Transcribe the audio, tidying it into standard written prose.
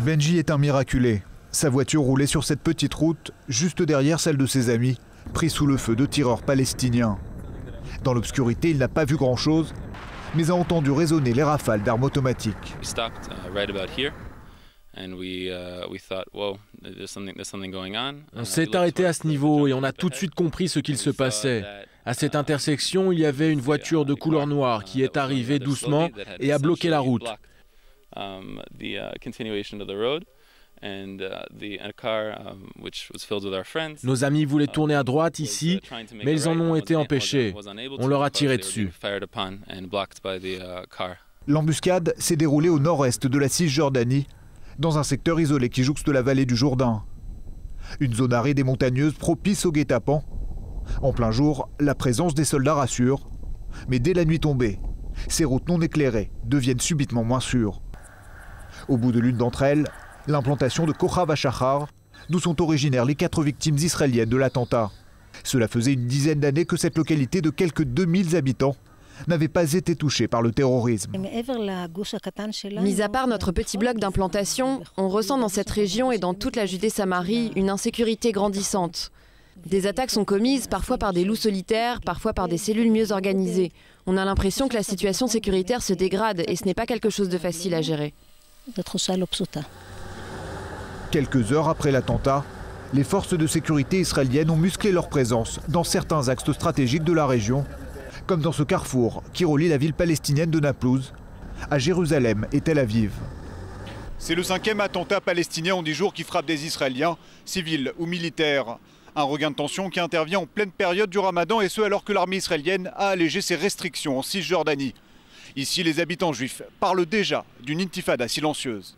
Benji est un miraculé. Sa voiture roulait sur cette petite route, juste derrière celle de ses amis, pris sous le feu de tireurs palestiniens. Dans l'obscurité, il n'a pas vu grand-chose, mais a entendu résonner les rafales d'armes automatiques. On s'est arrêté à ce niveau et on a tout de suite compris ce qu'il se passait. À cette intersection, il y avait une voiture de couleur noire qui est arrivée doucement et a bloqué la route. Nos amis voulaient tourner à droite ici, mais ils en ont été empêchés. On leur a tiré dessus. L'embuscade s'est déroulée au nord-est de la Cisjordanie, dans un secteur isolé qui jouxte la vallée du Jourdain. Une zone aride et montagneuse propice aux guet-apens. En plein jour, la présence des soldats rassure. Mais dès la nuit tombée, ces routes non éclairées deviennent subitement moins sûres. Au bout de l'une d'entre elles, l'implantation de Kochav HaShachar, d'où sont originaires les 4 victimes israéliennes de l'attentat. Cela faisait une dizaine d'années que cette localité de quelques 2000 habitants n'avait pas été touchée par le terrorisme. Mis à part notre petit bloc d'implantation, on ressent dans cette région et dans toute la Judée-Samarie une insécurité grandissante. Des attaques sont commises parfois par des loups solitaires, parfois par des cellules mieux organisées. On a l'impression que la situation sécuritaire se dégrade et ce n'est pas quelque chose de facile à gérer. Quelques heures après l'attentat, les forces de sécurité israéliennes ont musclé leur présence dans certains axes stratégiques de la région, comme dans ce carrefour qui relie la ville palestinienne de Naplouse à Jérusalem et Tel Aviv. C'est le 5e attentat palestinien en 10 jours qui frappe des Israéliens, civils ou militaires. Un regain de tension qui intervient en pleine période du Ramadan et ce alors que l'armée israélienne a allégé ses restrictions en Cisjordanie. Ici, les habitants juifs parlent déjà d'une intifada silencieuse.